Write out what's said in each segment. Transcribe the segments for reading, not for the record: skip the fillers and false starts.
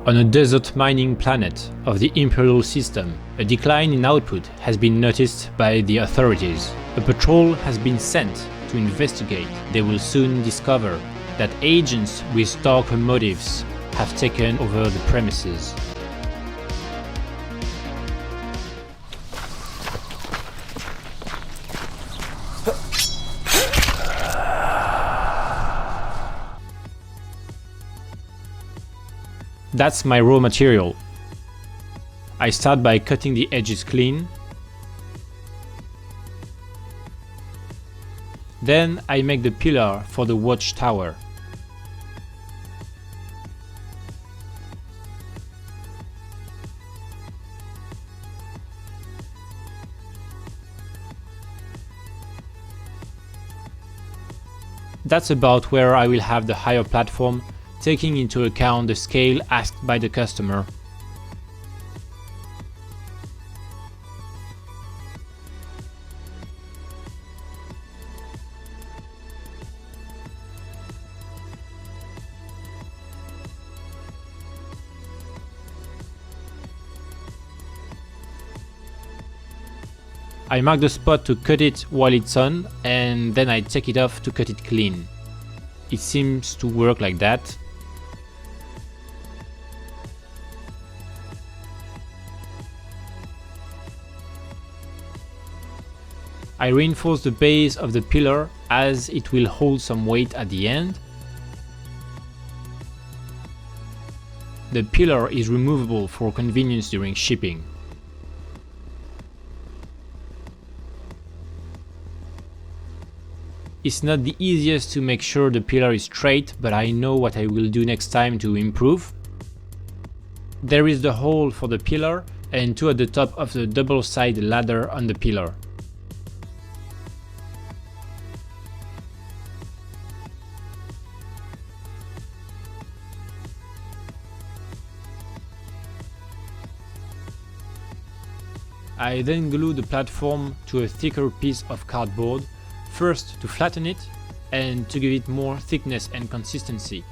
On a desert mining planet of the Imperial system, a decline in output has been noticed by the authorities. A patrol has been sent to investigate. They will soon discover that agents with darker motives have taken over the premises. That's my raw material. I start by cutting the edges clean. Then I make the pillar for the watchtower. That's about where I will have the higher platform, taking into account the scale asked by the customer. I mark the spot to cut it while it's on, and then I take it off to cut it clean. It seems to work like that. I reinforce the base of the pillar as it will hold some weight at the end. The pillar is removable for convenience during shipping. It's not the easiest to make sure the pillar is straight, but I know what I will do next time to improve. There is the hole for the pillar and two at the top of the double-sided ladder on the pillar. I then glue the platform to a thicker piece of cardboard, first to flatten it and to give it more thickness and consistency.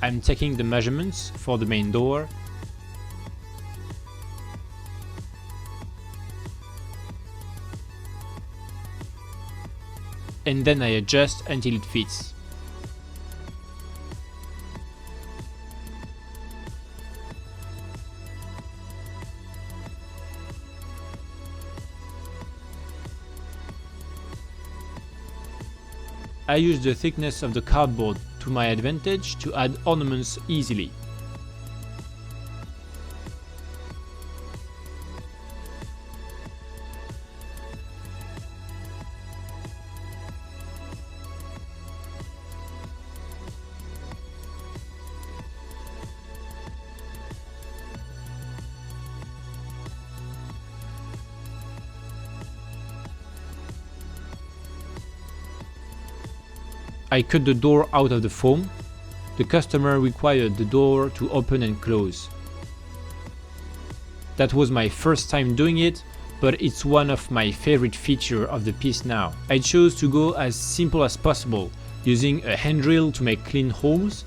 I'm taking the measurements for the main door. And then I adjust until it fits. I use the thickness of the cardboard to my advantage to add ornaments easily. I cut the door out of the foam. The customer required the door to open and close. That was my first time doing it, but it's one of my favorite features of the piece now. I chose to go as simple as possible, using a hand drill to make clean holes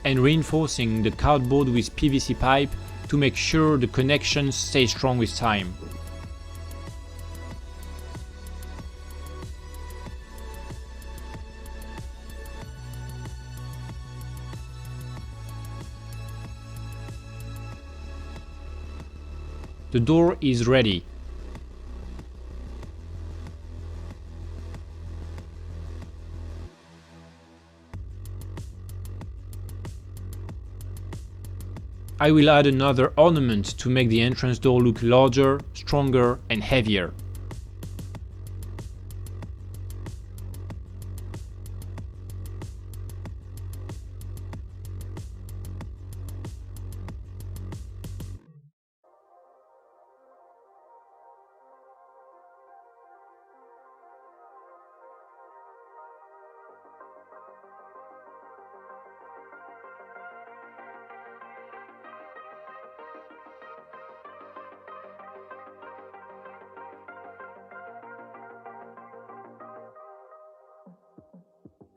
and reinforcing the cardboard with PVC pipe to make sure the connections stay strong with time. The door is ready. I will add another ornament to make the entrance door look larger, stronger and heavier.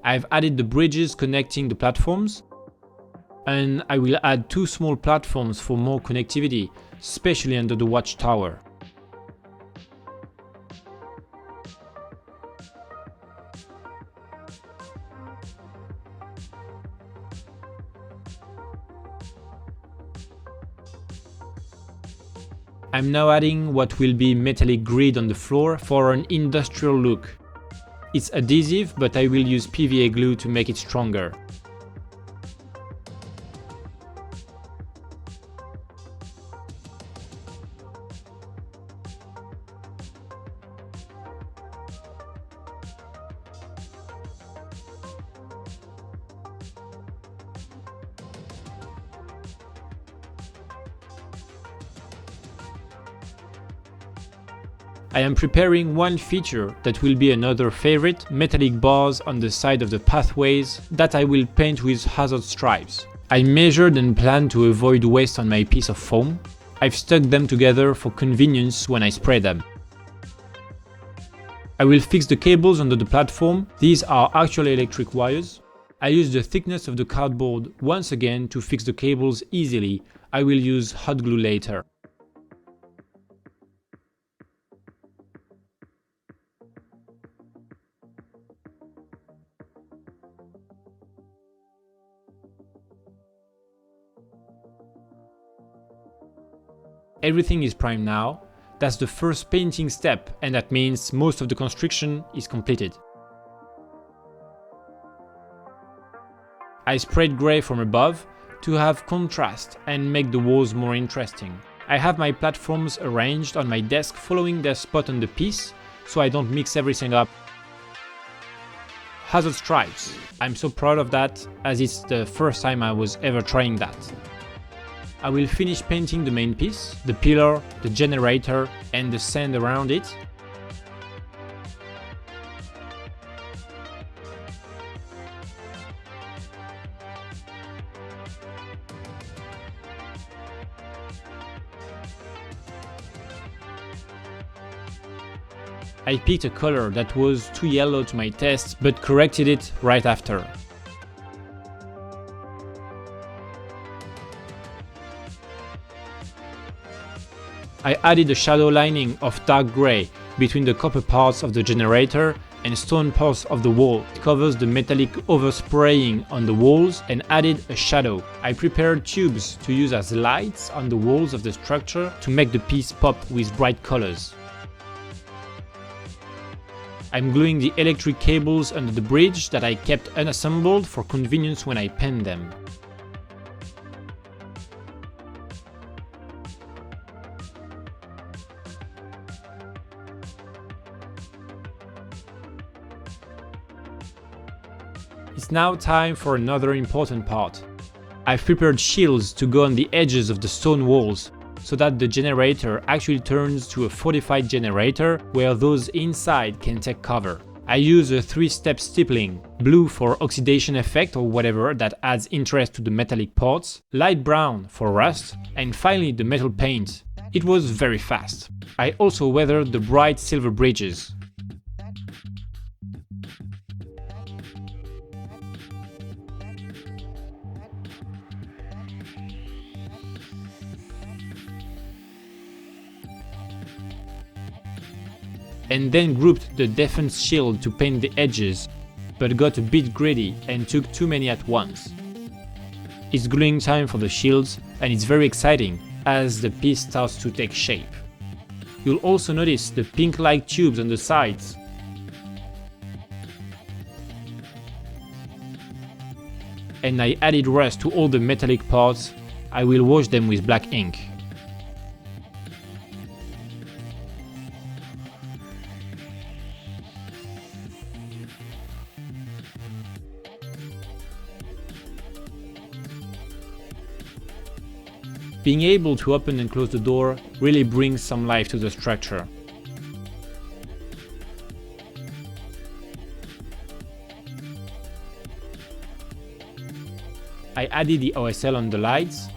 I've added the bridges connecting the platforms, and I will add 2 small platforms for more connectivity, especially under the watchtower. I'm now adding what will be metallic grid on the floor for an industrial look. It's adhesive, but I will use PVA glue to make it stronger. I am preparing one feature that will be another favorite, metallic bars on the side of the pathways that I will paint with hazard stripes. I measured and planned to avoid waste on my piece of foam. I've stuck them together for convenience when I spray them. I will fix the cables under the platform. These are actual electric wires. I use the thickness of the cardboard once again to fix the cables easily. I will use hot glue later. Everything is primed now. That's the first painting step, and that means most of the construction is completed. I sprayed grey from above to have contrast and make the walls more interesting. I have my platforms arranged on my desk following their spot on the piece, so I don't mix everything up. Hazard stripes. I'm so proud of that, as it's the first time I was ever trying that. I will finish painting the main piece, the pillar, the generator and the sand around it. I picked a color that was too yellow to my taste, but corrected it right after. I added a shadow lining of dark grey between the copper parts of the generator and stone parts of the wall. It covers the metallic overspraying on the walls and added a shadow. I prepared tubes to use as lights on the walls of the structure to make the piece pop with bright colors. I'm gluing the electric cables under the bridge that I kept unassembled for convenience when I penned them. It's now time for another important part. I've prepared shields to go on the edges of the stone walls, so that the generator actually turns to a fortified generator where those inside can take cover. I use a 3-step stippling, blue for oxidation effect or whatever that adds interest to the metallic parts, light brown for rust, and finally the metal paint. It was very fast. I also weathered the bright silver bridges. And then grouped the defense shield to paint the edges, but got a bit greedy and took too many at once. It's gluing time for the shields, and it's very exciting as the piece starts to take shape. You'll also notice the pink-like tubes on the sides. And I added rust to all the metallic parts. I will wash them with black ink. Being able to open and close the door really brings some life to the structure. I added the OSL on the lights.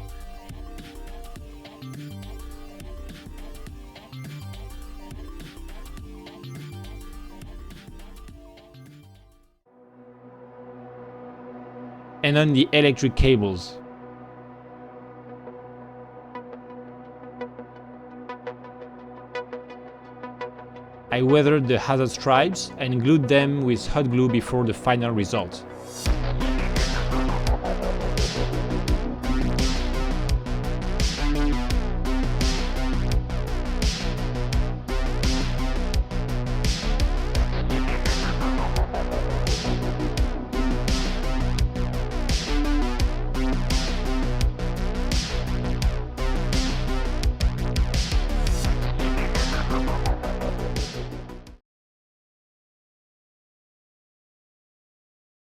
and on the electric cables. I weathered the hazard stripes and glued them with hot glue before the final result.